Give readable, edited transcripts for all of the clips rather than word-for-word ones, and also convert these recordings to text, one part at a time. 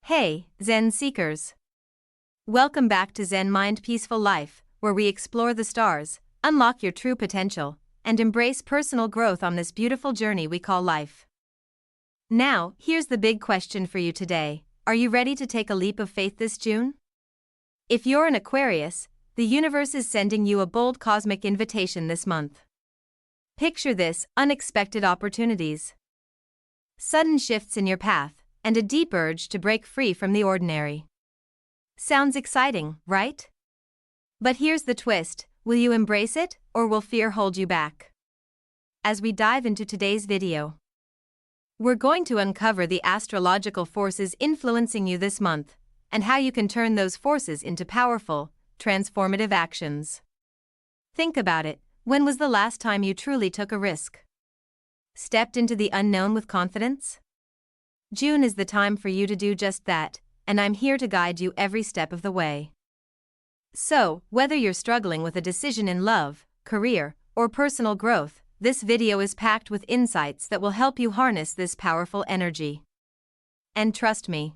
Hey, Zen Seekers! Welcome back to Zen Mind Peaceful Life, where we explore the stars, unlock your true potential, and embrace personal growth on this beautiful journey we call life. Now, here's the big question for you today. Are you ready to take a leap of faith this June? If you're an Aquarius, the universe is sending you a bold cosmic invitation this month. Picture this: unexpected opportunities, sudden shifts in your path, and a deep urge to break free from the ordinary. Sounds exciting, right? But here's the twist: will you embrace it, or will fear hold you back? As we dive into today's video, we're going to uncover the astrological forces influencing you this month, and how you can turn those forces into powerful, transformative actions. Think about it: when was the last time you truly took a risk? Stepped into the unknown with confidence? June is the time for you to do just that, and I'm here to guide you every step of the way. So, whether you're struggling with a decision in love, career, or personal growth, this video is packed with insights that will help you harness this powerful energy. And trust me,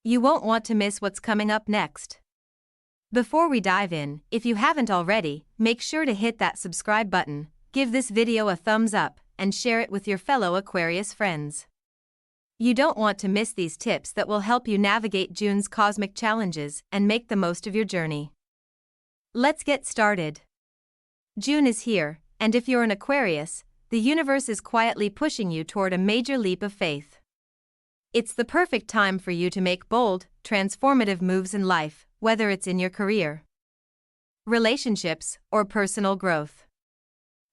you won't want to miss what's coming up next. Before we dive in, if you haven't already, make sure to hit that subscribe button, give this video a thumbs up, and share it with your fellow Aquarius friends. You don't want to miss these tips that will help you navigate June's cosmic challenges and make the most of your journey. Let's get started. June is here, and if you're an Aquarius, the universe is quietly pushing you toward a major leap of faith. It's the perfect time for you to make bold, transformative moves in life, whether it's in your career, relationships, or personal growth.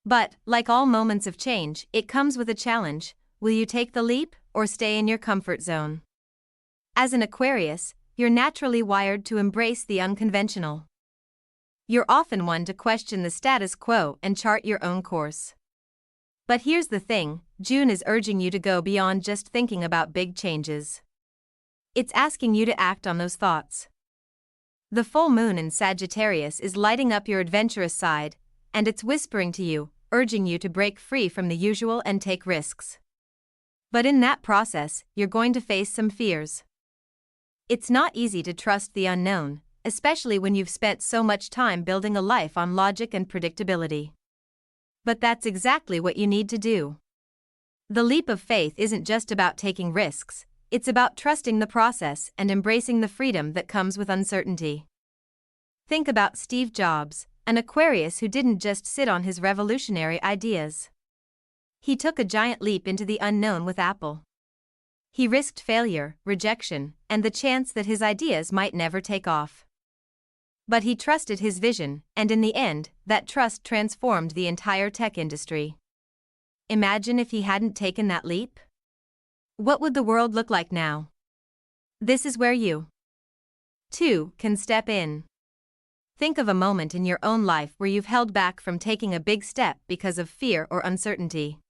But, like all moments of change, it comes with a challenge. Will you take the leap, or stay in your comfort zone? As an Aquarius, you're naturally wired to embrace the unconventional. You're often one to question the status quo and chart your own course. But here's the thing: June is urging you to go beyond just thinking about big changes. It's asking you to act on those thoughts. The full moon in Sagittarius is lighting up your adventurous side, and it's whispering to you, urging you to break free from the usual and take risks. But in that process, you're going to face some fears. It's not easy to trust the unknown, especially when you've spent so much time building a life on logic and predictability. But that's exactly what you need to do. The leap of faith isn't just about taking risks, it's about trusting the process and embracing the freedom that comes with uncertainty. Think about Steve Jobs, an Aquarius who didn't just sit on his revolutionary ideas. He took a giant leap into the unknown with Apple. He risked failure, rejection, and the chance that his ideas might never take off. But he trusted his vision, and in the end, that trust transformed the entire tech industry. Imagine if he hadn't taken that leap? What would the world look like now? This is where you, too, can step in. Think of a moment in your own life where you've held back from taking a big step because of fear or uncertainty.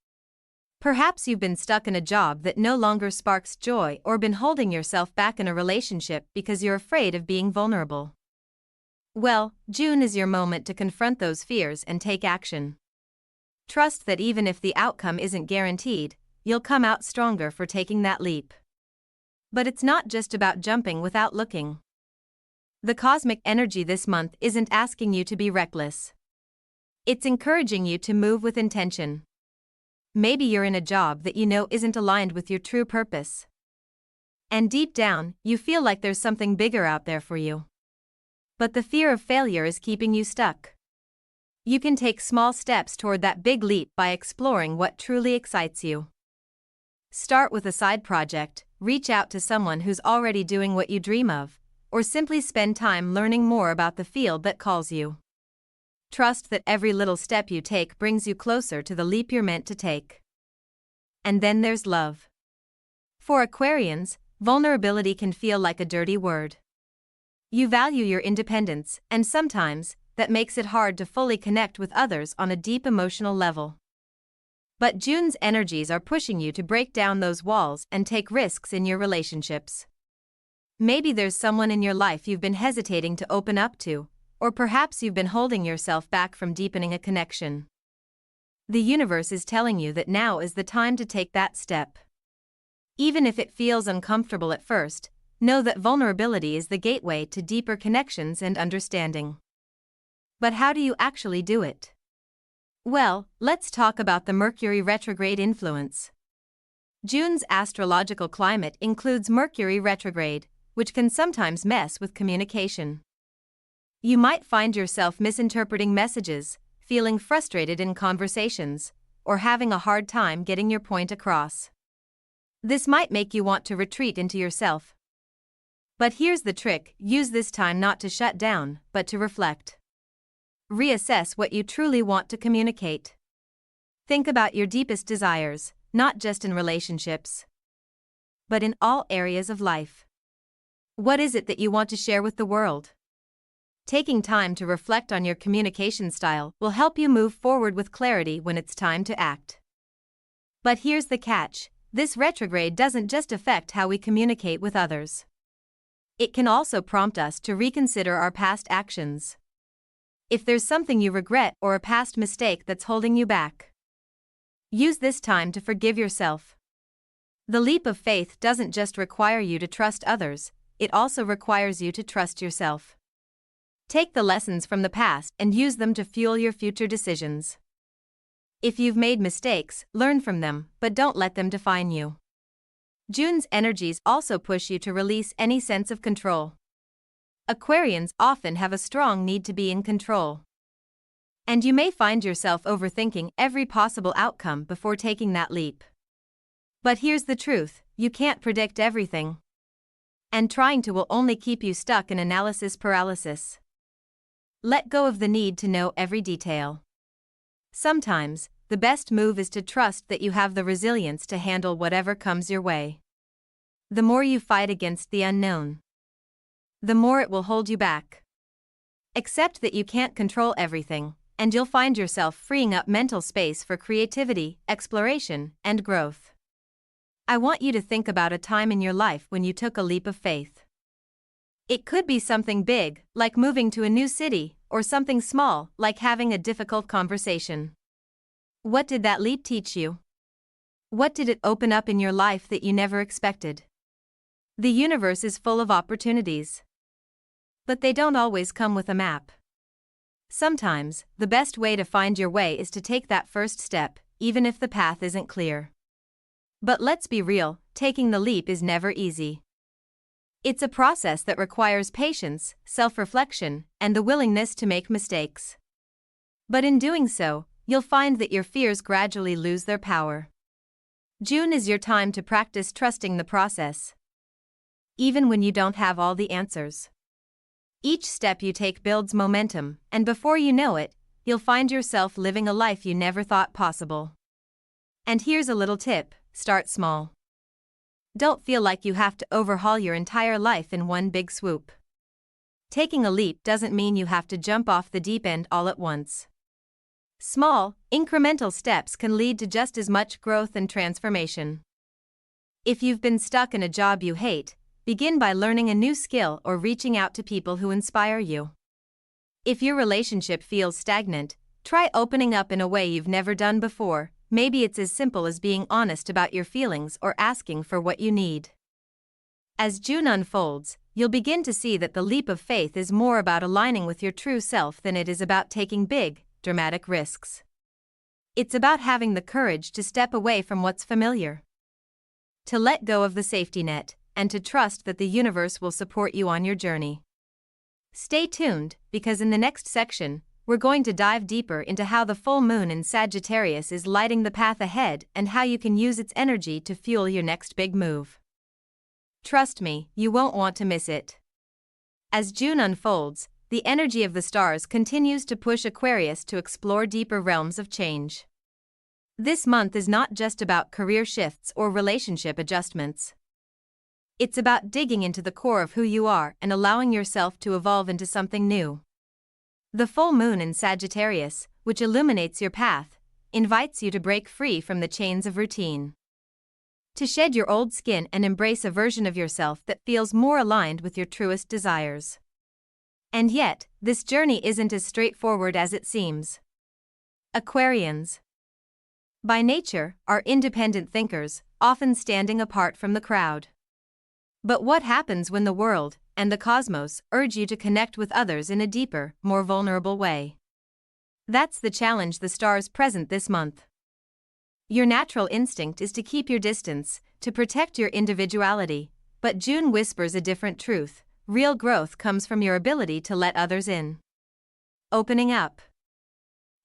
Perhaps you've been stuck in a job that no longer sparks joy, or been holding yourself back in a relationship because you're afraid of being vulnerable. Well, June is your moment to confront those fears and take action. Trust that even if the outcome isn't guaranteed, you'll come out stronger for taking that leap. But it's not just about jumping without looking. The cosmic energy this month isn't asking you to be reckless. It's encouraging you to move with intention. Maybe you're in a job that you know isn't aligned with your true purpose. And deep down, you feel like there's something bigger out there for you. But the fear of failure is keeping you stuck. You can take small steps toward that big leap by exploring what truly excites you. Start with a side project, reach out to someone who's already doing what you dream of, or simply spend time learning more about the field that calls you. Trust that every little step you take brings you closer to the leap you're meant to take. And then there's love. For Aquarians, vulnerability can feel like a dirty word. You value your independence, and sometimes, that makes it hard to fully connect with others on a deep emotional level. But June's energies are pushing you to break down those walls and take risks in your relationships. Maybe there's someone in your life you've been hesitating to open up to, or perhaps you've been holding yourself back from deepening a connection. The universe is telling you that now is the time to take that step. Even if it feels uncomfortable at first, know that vulnerability is the gateway to deeper connections and understanding. But how do you actually do it? Well, let's talk about the Mercury retrograde influence. June's astrological climate includes Mercury retrograde, which can sometimes mess with communication. You might find yourself misinterpreting messages, feeling frustrated in conversations, or having a hard time getting your point across. This might make you want to retreat into yourself. But here's the trick: use this time not to shut down, but to reflect. Reassess what you truly want to communicate. Think about your deepest desires, not just in relationships, but in all areas of life. What is it that you want to share with the world? Taking time to reflect on your communication style will help you move forward with clarity when it's time to act. But here's the catch: this retrograde doesn't just affect how we communicate with others. It can also prompt us to reconsider our past actions. If there's something you regret or a past mistake that's holding you back, use this time to forgive yourself. The leap of faith doesn't just require you to trust others, it also requires you to trust yourself. Take the lessons from the past and use them to fuel your future decisions. If you've made mistakes, learn from them, but don't let them define you. June's energies also push you to release any sense of control. Aquarians often have a strong need to be in control. And you may find yourself overthinking every possible outcome before taking that leap. But here's the truth: you can't predict everything. And trying to will only keep you stuck in analysis paralysis. Let go of the need to know every detail. Sometimes, the best move is to trust that you have the resilience to handle whatever comes your way. The more you fight against the unknown, the more it will hold you back. Accept that you can't control everything, and you'll find yourself freeing up mental space for creativity, exploration, and growth. I want you to think about a time in your life when you took a leap of faith. It could be something big, like moving to a new city, or something small, like having a difficult conversation. What did that leap teach you? What did it open up in your life that you never expected? The universe is full of opportunities. But they don't always come with a map. Sometimes, the best way to find your way is to take that first step, even if the path isn't clear. But let's be real, taking the leap is never easy. It's a process that requires patience, self-reflection, and the willingness to make mistakes. But in doing so, you'll find that your fears gradually lose their power. June is your time to practice trusting the process. Even when you don't have all the answers. Each step you take builds momentum, and before you know it, you'll find yourself living a life you never thought possible. And here's a little tip: start small. Don't feel like you have to overhaul your entire life in one big swoop. Taking a leap doesn't mean you have to jump off the deep end all at once. Small, incremental steps can lead to just as much growth and transformation. If you've been stuck in a job you hate, begin by learning a new skill or reaching out to people who inspire you. If your relationship feels stagnant, try opening up in a way you've never done before. Maybe it's as simple as being honest about your feelings or asking for what you need. As June unfolds, you'll begin to see that the leap of faith is more about aligning with your true self than it is about taking big, dramatic risks. It's about having the courage to step away from what's familiar, to let go of the safety net, and to trust that the universe will support you on your journey. Stay tuned, because in the next section, we're going to dive deeper into how the full moon in Sagittarius is lighting the path ahead and how you can use its energy to fuel your next big move. Trust me, you won't want to miss it. As June unfolds, the energy of the stars continues to push Aquarius to explore deeper realms of change. This month is not just about career shifts or relationship adjustments. It's about digging into the core of who you are and allowing yourself to evolve into something new. The full moon in Sagittarius, which illuminates your path, invites you to break free from the chains of routine. To shed your old skin and embrace a version of yourself that feels more aligned with your truest desires. And yet, this journey isn't as straightforward as it seems. Aquarians, by nature, are independent thinkers, often standing apart from the crowd. But what happens when the world and the cosmos urge you to connect with others in a deeper, more vulnerable way? That's the challenge the stars present this month. Your natural instinct is to keep your distance, to protect your individuality, but June whispers a different truth. Real growth comes from your ability to let others in. Opening up,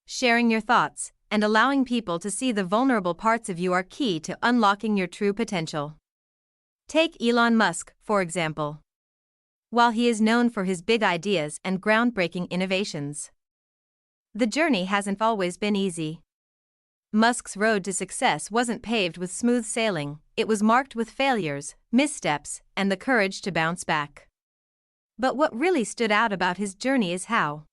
sharing your thoughts, and allowing people to see the vulnerable parts of you are key to unlocking your true potential. Take Elon Musk, for example. While he is known for his big ideas and groundbreaking innovations, the journey hasn't always been easy. Musk's road to success wasn't paved with smooth sailing, it was marked with failures, missteps, and the courage to bounce back. But what really stood out about his journey is how,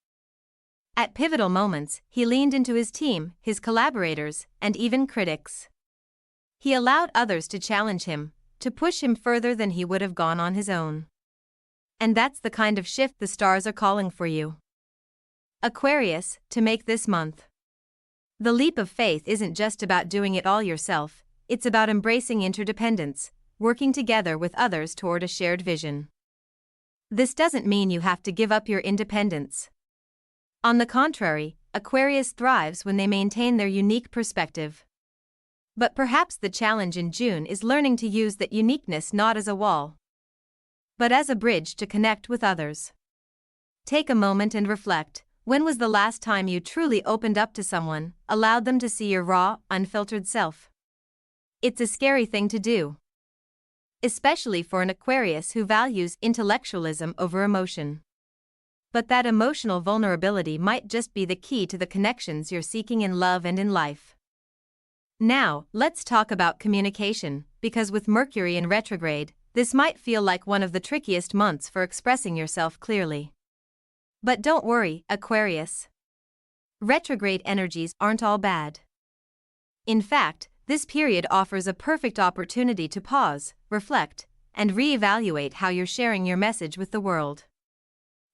at pivotal moments, he leaned into his team, his collaborators, and even critics. He allowed others to challenge him, to push him further than he would have gone on his own. And that's the kind of shift the stars are calling for you, Aquarius, to make this month. The leap of faith isn't just about doing it all yourself, it's about embracing interdependence, working together with others toward a shared vision. This doesn't mean you have to give up your independence. On the contrary, Aquarius thrives when they maintain their unique perspective. But perhaps the challenge in June is learning to use that uniqueness not as a wall, but as a bridge to connect with others. Take a moment and reflect. When was the last time you truly opened up to someone, allowed them to see your raw, unfiltered self? It's a scary thing to do, especially for an Aquarius who values intellectualism over emotion. But that emotional vulnerability might just be the key to the connections you're seeking in love and in life. Now, let's talk about communication, because with Mercury in retrograde, this might feel like one of the trickiest months for expressing yourself clearly. But don't worry, Aquarius. Retrograde energies aren't all bad. In fact, this period offers a perfect opportunity to pause, reflect, and reevaluate how you're sharing your message with the world.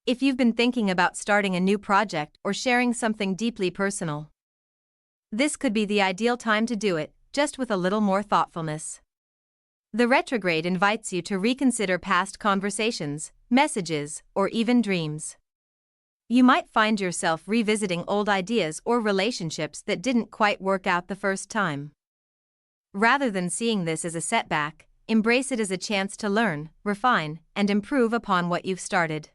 If you've been thinking about starting a new project or sharing something deeply personal, this could be the ideal time to do it, just with a little more thoughtfulness. The retrograde invites you to reconsider past conversations, messages, or even dreams. You might find yourself revisiting old ideas or relationships that didn't quite work out the first time. Rather than seeing this as a setback, embrace it as a chance to learn, refine, and improve upon what you've started.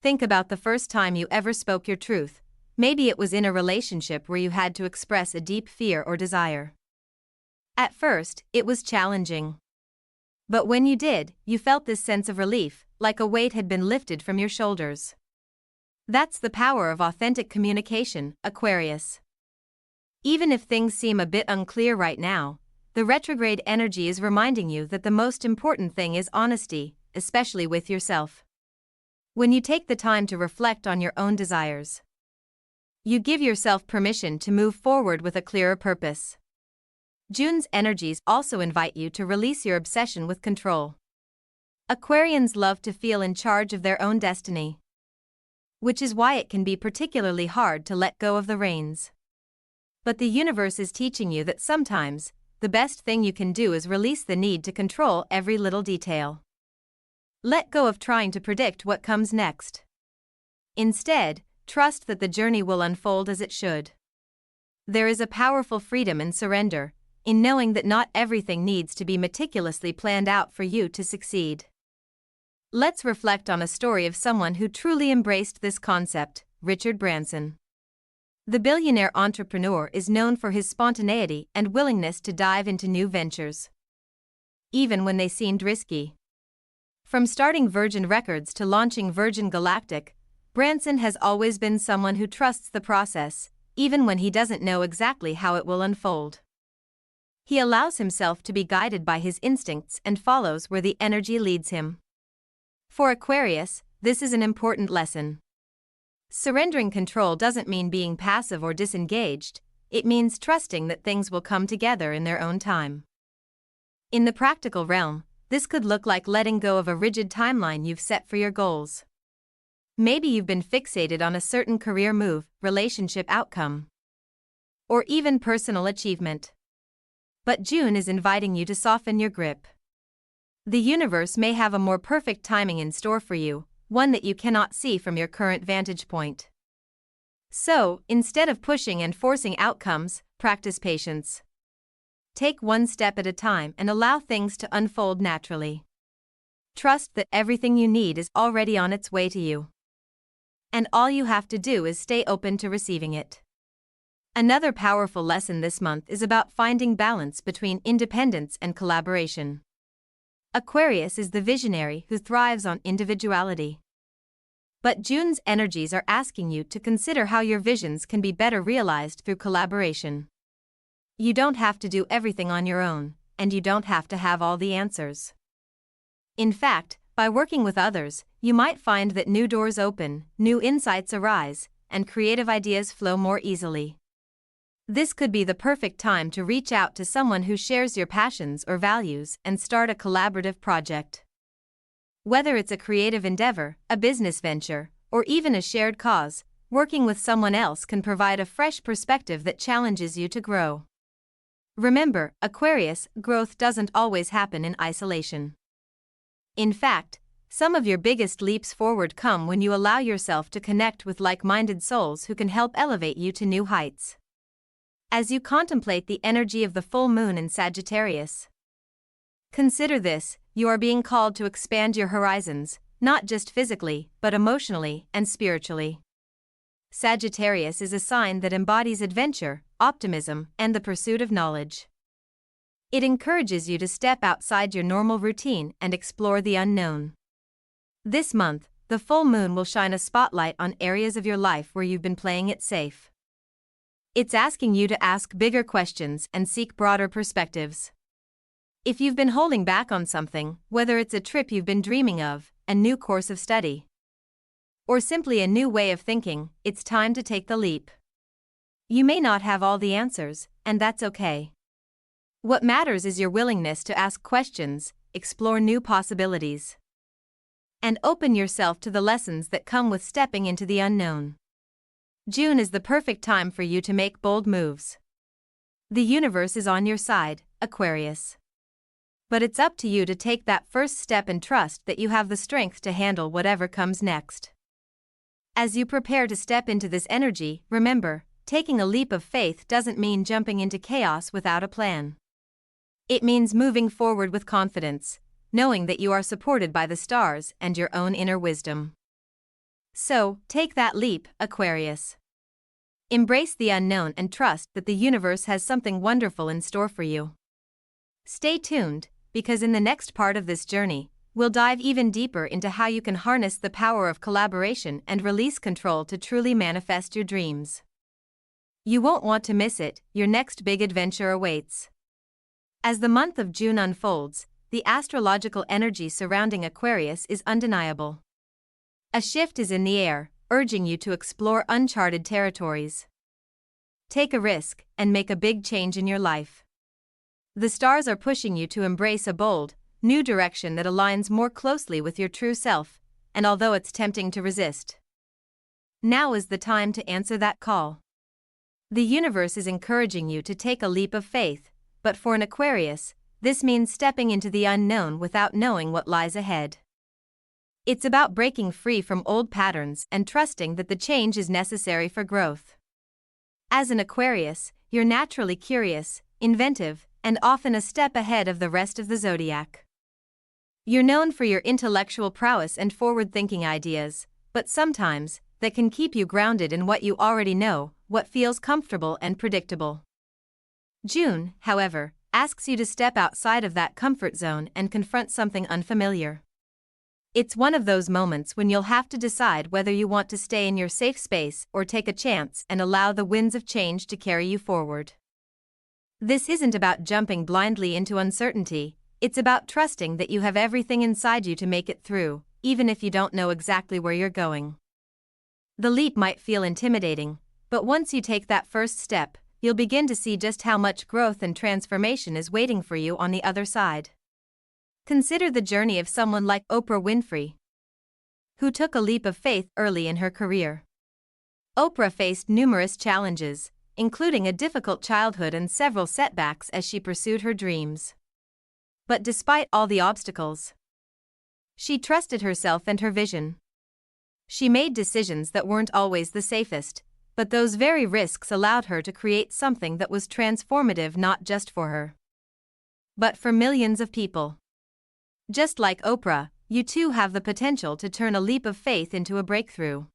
Think about the first time you ever spoke your truth. Maybe it was in a relationship where you had to express a deep fear or desire. At first, it was challenging. But when you did, you felt this sense of relief, like a weight had been lifted from your shoulders. That's the power of authentic communication, Aquarius. Even if things seem a bit unclear right now, the retrograde energy is reminding you that the most important thing is honesty, especially with yourself. When you take the time to reflect on your own desires, you give yourself permission to move forward with a clearer purpose. June's energies also invite you to release your obsession with control. Aquarians love to feel in charge of their own destiny, which is why it can be particularly hard to let go of the reins. But the universe is teaching you that sometimes, the best thing you can do is release the need to control every little detail. Let go of trying to predict what comes next. Instead, trust that the journey will unfold as it should. There is a powerful freedom in surrender, in knowing that not everything needs to be meticulously planned out for you to succeed. Let's reflect on a story of someone who truly embraced this concept, Richard Branson. The billionaire entrepreneur is known for his spontaneity and willingness to dive into new ventures, even when they seemed risky. From starting Virgin Records to launching Virgin Galactic, Branson has always been someone who trusts the process, even when he doesn't know exactly how it will unfold. He allows himself to be guided by his instincts and follows where the energy leads him. For Aquarius, this is an important lesson. Surrendering control doesn't mean being passive or disengaged, it means trusting that things will come together in their own time. In the practical realm, this could look like letting go of a rigid timeline you've set for your goals. Maybe you've been fixated on a certain career move, relationship outcome, or even personal achievement. But June is inviting you to soften your grip. The universe may have a more perfect timing in store for you, one that you cannot see from your current vantage point. So, instead of pushing and forcing outcomes, practice patience. Take one step at a time and allow things to unfold naturally. Trust that everything you need is already on its way to you. And all you have to do is stay open to receiving it. Another powerful lesson this month is about finding balance between independence and collaboration. Aquarius is the visionary who thrives on individuality. But June's energies are asking you to consider how your visions can be better realized through collaboration. You don't have to do everything on your own, and you don't have to have all the answers. In fact, by working with others, you might find that new doors open, new insights arise, and creative ideas flow more easily. This could be the perfect time to reach out to someone who shares your passions or values and start a collaborative project. Whether it's a creative endeavor, a business venture, or even a shared cause, working with someone else can provide a fresh perspective that challenges you to grow. Remember, Aquarius, growth doesn't always happen in isolation. In fact, some of your biggest leaps forward come when you allow yourself to connect with like-minded souls who can help elevate you to new heights. As you contemplate the energy of the full moon in Sagittarius, consider this: you are being called to expand your horizons, not just physically, but emotionally and spiritually. Sagittarius is a sign that embodies adventure, optimism, and the pursuit of knowledge. It encourages you to step outside your normal routine and explore the unknown. This month, the full moon will shine a spotlight on areas of your life where you've been playing it safe. It's asking you to ask bigger questions and seek broader perspectives. If you've been holding back on something, whether it's a trip you've been dreaming of, a new course of study, or simply a new way of thinking, it's time to take the leap. You may not have all the answers, and that's okay. What matters is your willingness to ask questions, explore new possibilities, and open yourself to the lessons that come with stepping into the unknown. June is the perfect time for you to make bold moves. The universe is on your side, Aquarius. But it's up to you to take that first step and trust that you have the strength to handle whatever comes next. As you prepare to step into this energy, remember, taking a leap of faith doesn't mean jumping into chaos without a plan. It means moving forward with confidence, knowing that you are supported by the stars and your own inner wisdom. So, take that leap, Aquarius. Embrace the unknown and trust that the universe has something wonderful in store for you. Stay tuned, because in the next part of this journey, we'll dive even deeper into how you can harness the power of collaboration and release control to truly manifest your dreams. You won't want to miss it. Your next big adventure awaits. As the month of June unfolds, the astrological energy surrounding Aquarius is undeniable. A shift is in the air, urging you to explore uncharted territories. Take a risk and make a big change in your life. The stars are pushing you to embrace a bold, new direction that aligns more closely with your true self, and although it's tempting to resist, now is the time to answer that call. The universe is encouraging you to take a leap of faith, but for an Aquarius, this means stepping into the unknown without knowing what lies ahead. It's about breaking free from old patterns and trusting that the change is necessary for growth. As an Aquarius, you're naturally curious, inventive, and often a step ahead of the rest of the zodiac. You're known for your intellectual prowess and forward-thinking ideas, but sometimes, that can keep you grounded in what you already know, what feels comfortable and predictable. June, however, asks you to step outside of that comfort zone and confront something unfamiliar. It's one of those moments when you'll have to decide whether you want to stay in your safe space or take a chance and allow the winds of change to carry you forward. This isn't about jumping blindly into uncertainty, it's about trusting that you have everything inside you to make it through, even if you don't know exactly where you're going. The leap might feel intimidating, but once you take that first step, you'll begin to see just how much growth and transformation is waiting for you on the other side. Consider the journey of someone like Oprah Winfrey, who took a leap of faith early in her career. Oprah faced numerous challenges, including a difficult childhood and several setbacks as she pursued her dreams. But despite all the obstacles, she trusted herself and her vision. She made decisions that weren't always the safest, but those very risks allowed her to create something that was transformative not just for her, but for millions of people. Just like Oprah, you too have the potential to turn a leap of faith into a breakthrough.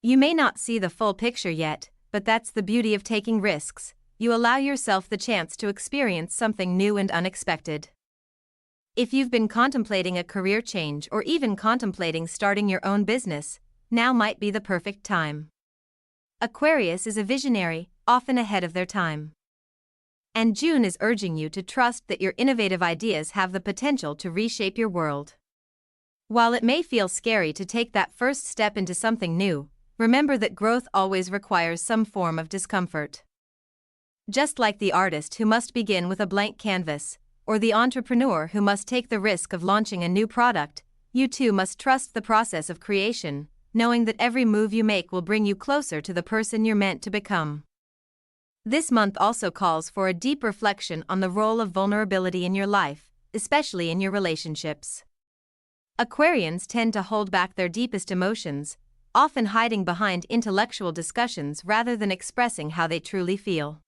You may not see the full picture yet, but that's the beauty of taking risks. You allow yourself the chance to experience something new and unexpected. If you've been contemplating a career change or even contemplating starting your own business, now might be the perfect time. Aquarius is a visionary, often ahead of their time. And June is urging you to trust that your innovative ideas have the potential to reshape your world. While it may feel scary to take that first step into something new, remember that growth always requires some form of discomfort. Just like the artist who must begin with a blank canvas, or the entrepreneur who must take the risk of launching a new product, you too must trust the process of creation, knowing that every move you make will bring you closer to the person you're meant to become. This month also calls for a deep reflection on the role of vulnerability in your life, especially in your relationships. Aquarians tend to hold back their deepest emotions, often hiding behind intellectual discussions rather than expressing how they truly feel.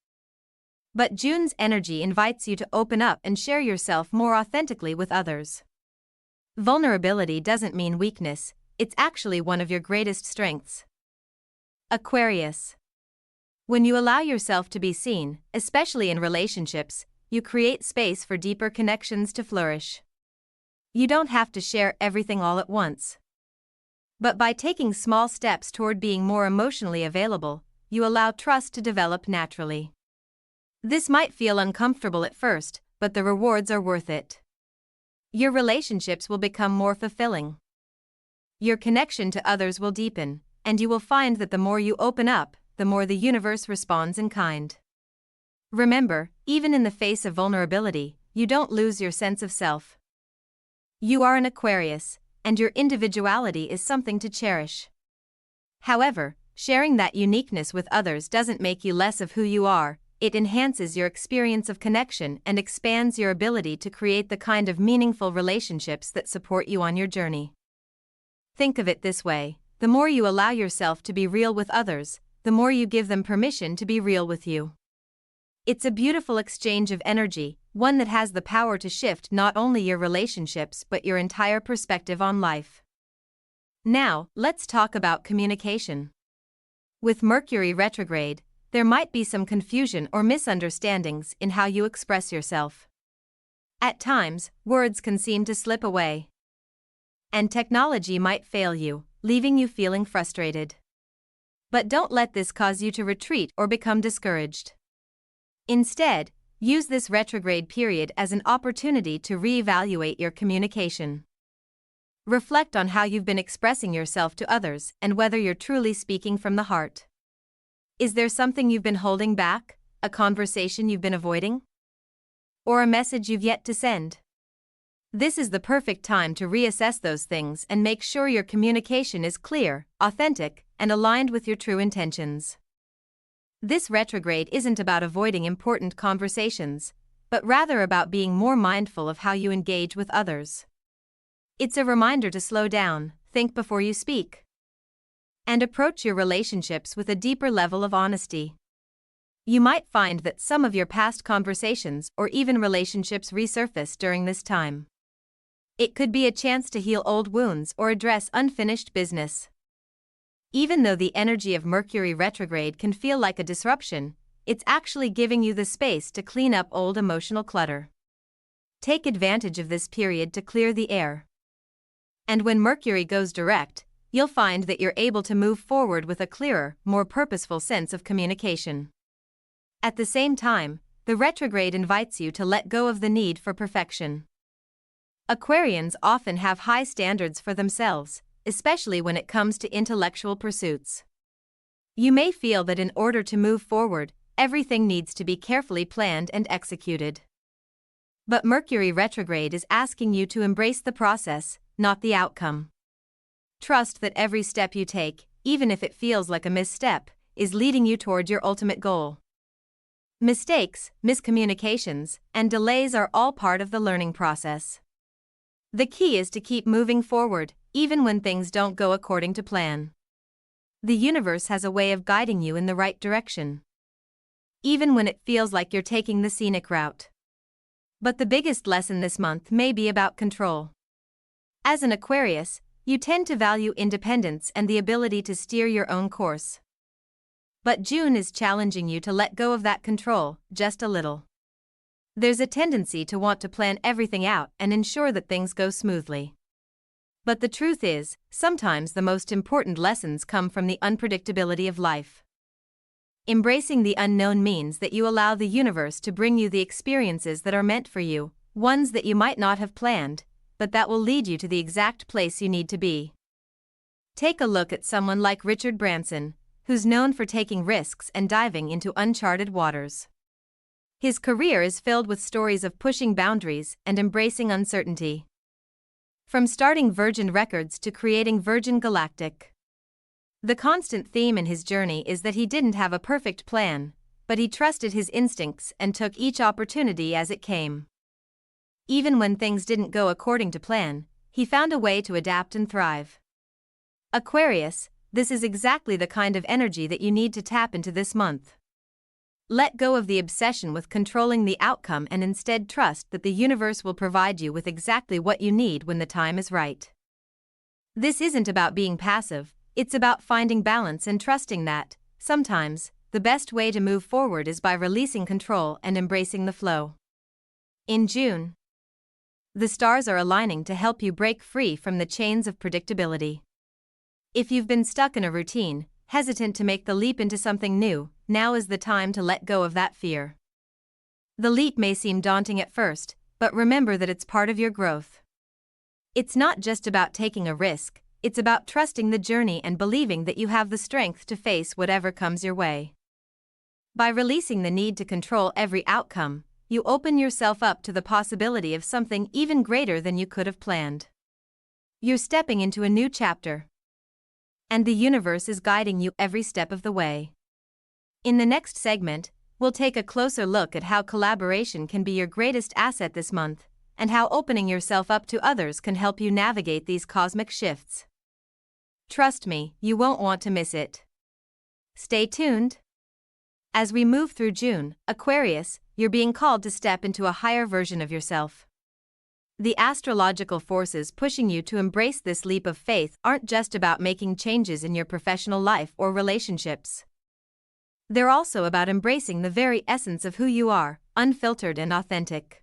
But June's energy invites you to open up and share yourself more authentically with others. Vulnerability doesn't mean weakness, it's actually one of your greatest strengths. Aquarius. When you allow yourself to be seen, especially in relationships, you create space for deeper connections to flourish. You don't have to share everything all at once. But by taking small steps toward being more emotionally available, you allow trust to develop naturally. This might feel uncomfortable at first, but the rewards are worth it. Your relationships will become more fulfilling. Your connection to others will deepen, and you will find that the more you open up, the more the universe responds in kind. Remember, even in the face of vulnerability, you don't lose your sense of self. You are an Aquarius, and your individuality is something to cherish. However, sharing that uniqueness with others doesn't make you less of who you are. It enhances your experience of connection and expands your ability to create the kind of meaningful relationships that support you on your journey. Think of it this way: the more you allow yourself to be real with others, the more you give them permission to be real with you. It's a beautiful exchange of energy, one that has the power to shift not only your relationships but your entire perspective on life. Now, let's talk about communication. With Mercury retrograde, there might be some confusion or misunderstandings in how you express yourself. At times, words can seem to slip away. And technology might fail you, leaving you feeling frustrated. But don't let this cause you to retreat or become discouraged. Instead, use this retrograde period as an opportunity to reevaluate your communication. Reflect on how you've been expressing yourself to others and whether you're truly speaking from the heart. Is there something you've been holding back, a conversation you've been avoiding, or a message you've yet to send? This is the perfect time to reassess those things and make sure your communication is clear, authentic, and aligned with your true intentions. This retrograde isn't about avoiding important conversations, but rather about being more mindful of how you engage with others. It's a reminder to slow down, think before you speak, and approach your relationships with a deeper level of honesty. You might find that some of your past conversations or even relationships resurface during this time. It could be a chance to heal old wounds or address unfinished business. Even though the energy of Mercury retrograde can feel like a disruption, it's actually giving you the space to clean up old emotional clutter. Take advantage of this period to clear the air. And when Mercury goes direct, you'll find that you're able to move forward with a clearer, more purposeful sense of communication. At the same time, the retrograde invites you to let go of the need for perfection. Aquarians often have high standards for themselves, especially when it comes to intellectual pursuits. You may feel that in order to move forward, everything needs to be carefully planned and executed. But Mercury retrograde is asking you to embrace the process, not the outcome. Trust that every step you take, even if it feels like a misstep, is leading you toward your ultimate goal. Mistakes, miscommunications, and delays are all part of the learning process. The key is to keep moving forward, even when things don't go according to plan. The universe has a way of guiding you in the right direction, even when it feels like you're taking the scenic route. But the biggest lesson this month may be about control. As an Aquarius, you tend to value independence and the ability to steer your own course. But June is challenging you to let go of that control, just a little. There's a tendency to want to plan everything out and ensure that things go smoothly. But the truth is, sometimes the most important lessons come from the unpredictability of life. Embracing the unknown means that you allow the universe to bring you the experiences that are meant for you, ones that you might not have planned, but that will lead you to the exact place you need to be. Take a look at someone like Richard Branson, who's known for taking risks and diving into uncharted waters. His career is filled with stories of pushing boundaries and embracing uncertainty. From starting Virgin Records to creating Virgin Galactic. The constant theme in his journey is that he didn't have a perfect plan, but he trusted his instincts and took each opportunity as it came. Even when things didn't go according to plan, he found a way to adapt and thrive. Aquarius, this is exactly the kind of energy that you need to tap into this month. Let go of the obsession with controlling the outcome and instead trust that the universe will provide you with exactly what you need when the time is right. This isn't about being passive, it's about finding balance and trusting that, sometimes, the best way to move forward is by releasing control and embracing the flow. In June, the stars are aligning to help you break free from the chains of predictability. If you've been stuck in a routine, hesitant to make the leap into something new, now is the time to let go of that fear. The leap may seem daunting at first, but remember that it's part of your growth. It's not just about taking a risk, it's about trusting the journey and believing that you have the strength to face whatever comes your way. By releasing the need to control every outcome, you open yourself up to the possibility of something even greater than you could have planned. You're stepping into a new chapter, and the universe is guiding you every step of the way. In the next segment, we'll take a closer look at how collaboration can be your greatest asset this month, and how opening yourself up to others can help you navigate these cosmic shifts. Trust me, you won't want to miss it. Stay tuned. As we move through June, Aquarius, you're being called to step into a higher version of yourself. The astrological forces pushing you to embrace this leap of faith aren't just about making changes in your professional life or relationships. They're also about embracing the very essence of who you are, unfiltered and authentic.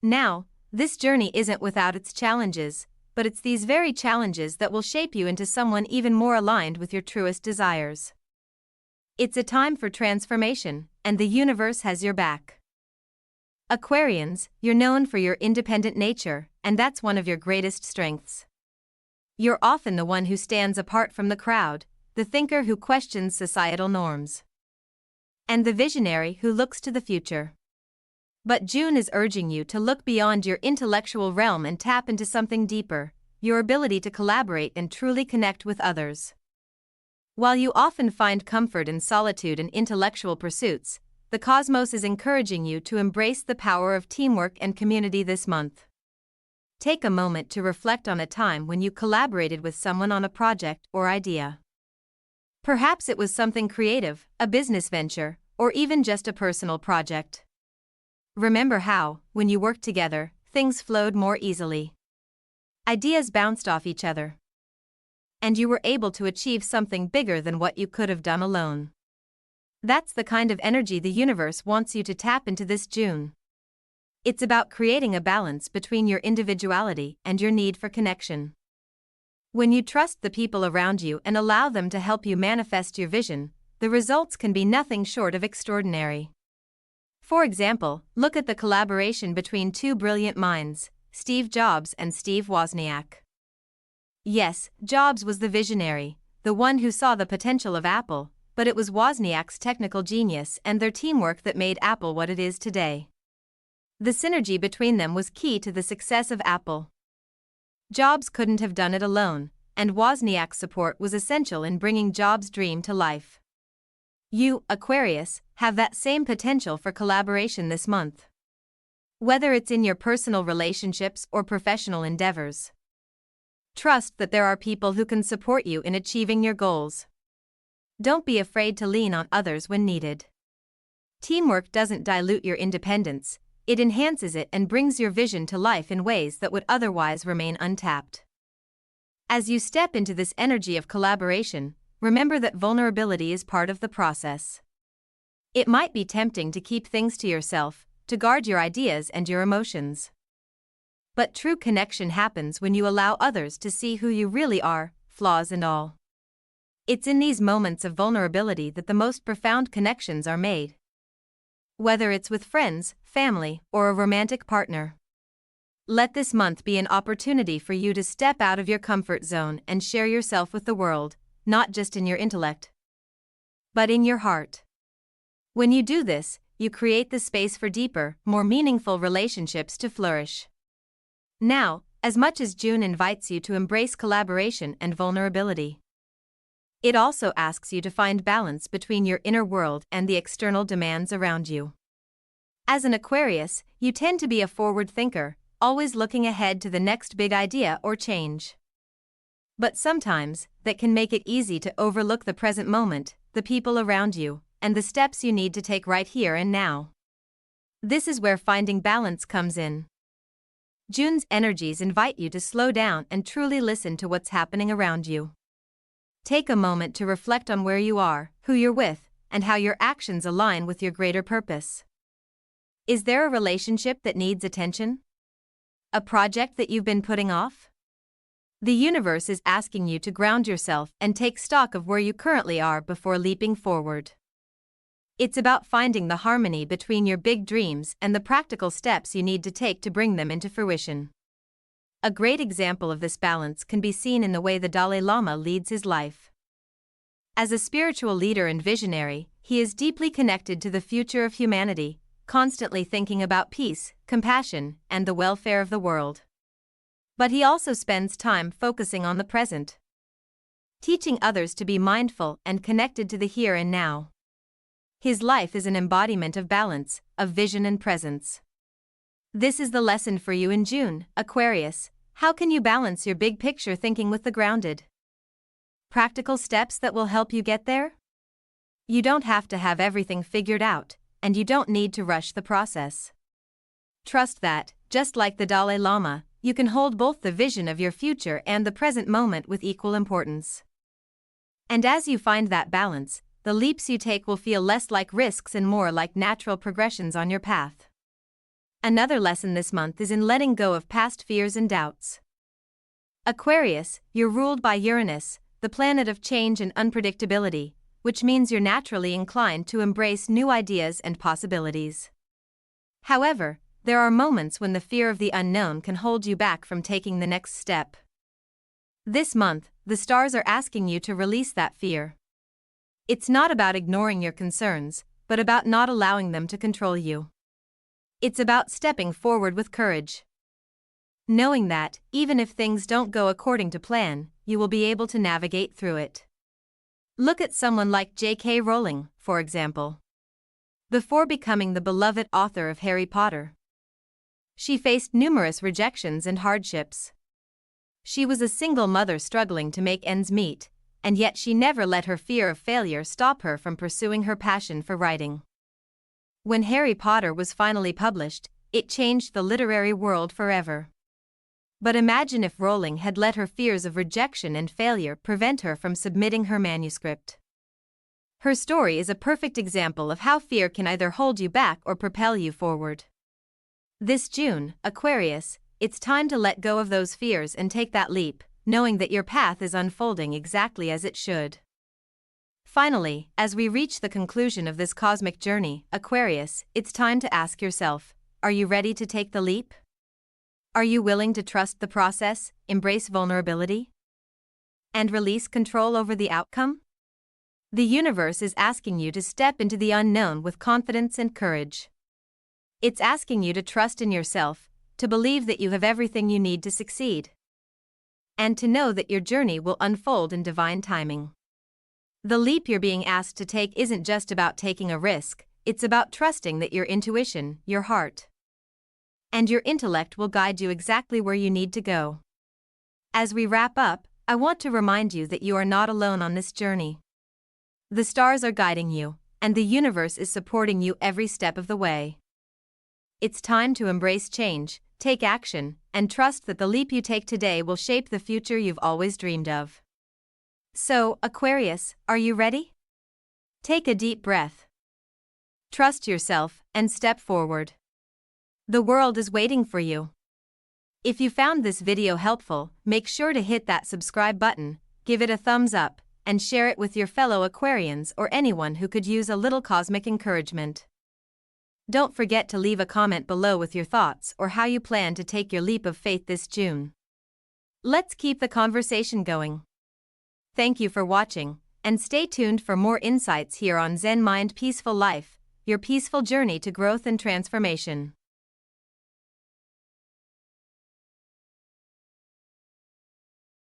Now, this journey isn't without its challenges, but it's these very challenges that will shape you into someone even more aligned with your truest desires. It's a time for transformation, and the universe has your back. Aquarians, you're known for your independent nature, and that's one of your greatest strengths. You're often the one who stands apart from the crowd, the thinker who questions societal norms, and the visionary who looks to the future. But June is urging you to look beyond your intellectual realm and tap into something deeper, your ability to collaborate and truly connect with others. While you often find comfort in solitude and intellectual pursuits, the cosmos is encouraging you to embrace the power of teamwork and community this month. Take a moment to reflect on a time when you collaborated with someone on a project or idea. Perhaps it was something creative, a business venture, or even just a personal project. Remember how, when you worked together, things flowed more easily. Ideas bounced off each other, and you were able to achieve something bigger than what you could have done alone. That's the kind of energy the universe wants you to tap into this June. It's about creating a balance between your individuality and your need for connection. When you trust the people around you and allow them to help you manifest your vision, the results can be nothing short of extraordinary. For example, look at the collaboration between two brilliant minds, Steve Jobs and Steve Wozniak. Yes, Jobs was the visionary, the one who saw the potential of Apple, but it was Wozniak's technical genius and their teamwork that made Apple what it is today. The synergy between them was key to the success of Apple. Jobs couldn't have done it alone, and Wozniak's support was essential in bringing Jobs' dream to life. You, Aquarius, have that same potential for collaboration this month. Whether it's in your personal relationships or professional endeavors. Trust that there are people who can support you in achieving your goals. Don't be afraid to lean on others when needed. Teamwork doesn't dilute your independence, it enhances it and brings your vision to life in ways that would otherwise remain untapped. As you step into this energy of collaboration, remember that vulnerability is part of the process. It might be tempting to keep things to yourself, to guard your ideas and your emotions. But true connection happens when you allow others to see who you really are, flaws and all. It's in these moments of vulnerability that the most profound connections are made. Whether it's with friends, family, or a romantic partner. Let this month be an opportunity for you to step out of your comfort zone and share yourself with the world, not just in your intellect, but in your heart. When you do this, you create the space for deeper, more meaningful relationships to flourish. Now, as much as June invites you to embrace collaboration and vulnerability, it also asks you to find balance between your inner world and the external demands around you. As an Aquarius, you tend to be a forward thinker, always looking ahead to the next big idea or change. But sometimes, that can make it easy to overlook the present moment, the people around you, and the steps you need to take right here and now. This is where finding balance comes in. June's energies invite you to slow down and truly listen to what's happening around you. Take a moment to reflect on where you are, who you're with, and how your actions align with your greater purpose. Is there a relationship that needs attention? A project that you've been putting off? The universe is asking you to ground yourself and take stock of where you currently are before leaping forward. It's about finding the harmony between your big dreams and the practical steps you need to take to bring them into fruition. A great example of this balance can be seen in the way the Dalai Lama leads his life. As a spiritual leader and visionary, he is deeply connected to the future of humanity, constantly thinking about peace, compassion, and the welfare of the world. But he also spends time focusing on the present, teaching others to be mindful and connected to the here and now. His life is an embodiment of balance, of vision and presence. This is the lesson for you in June, Aquarius. How can you balance your big picture thinking with the grounded, practical steps that will help you get there? You don't have to have everything figured out, and you don't need to rush the process. Trust that, just like the Dalai Lama, you can hold both the vision of your future and the present moment with equal importance. And as you find that balance, the leaps you take will feel less like risks and more like natural progressions on your path. Another lesson this month is in letting go of past fears and doubts. Aquarius, you're ruled by Uranus, the planet of change and unpredictability, which means you're naturally inclined to embrace new ideas and possibilities. However, there are moments when the fear of the unknown can hold you back from taking the next step. This month, the stars are asking you to release that fear. It's not about ignoring your concerns, but about not allowing them to control you. It's about stepping forward with courage, knowing that, even if things don't go according to plan, you will be able to navigate through it. Look at someone like J.K. Rowling, for example. Before becoming the beloved author of Harry Potter, she faced numerous rejections and hardships. She was a single mother struggling to make ends meet, and yet she never let her fear of failure stop her from pursuing her passion for writing. When Harry Potter was finally published, it changed the literary world forever. But imagine if Rowling had let her fears of rejection and failure prevent her from submitting her manuscript. Her story is a perfect example of how fear can either hold you back or propel you forward. This June, Aquarius, it's time to let go of those fears and take that leap, knowing that your path is unfolding exactly as it should. Finally, as we reach the conclusion of this cosmic journey, Aquarius, it's time to ask yourself, are you ready to take the leap? Are you willing to trust the process, embrace vulnerability, and release control over the outcome? The universe is asking you to step into the unknown with confidence and courage. It's asking you to trust in yourself, to believe that you have everything you need to succeed, and to know that your journey will unfold in divine timing. The leap you're being asked to take isn't just about taking a risk, it's about trusting that your intuition, your heart, and your intellect will guide you exactly where you need to go. As we wrap up, I want to remind you that you are not alone on this journey. The stars are guiding you, and the universe is supporting you every step of the way. It's time to embrace change, take action, and trust that the leap you take today will shape the future you've always dreamed of. So, Aquarius, are you ready? Take a deep breath. Trust yourself and step forward. The world is waiting for you. If you found this video helpful, make sure to hit that subscribe button, give it a thumbs up, and share it with your fellow Aquarians or anyone who could use a little cosmic encouragement. Don't forget to leave a comment below with your thoughts or how you plan to take your leap of faith this June. Let's keep the conversation going. Thank you for watching, and stay tuned for more insights here on Zen Mind Peaceful Life, your peaceful journey to growth and transformation.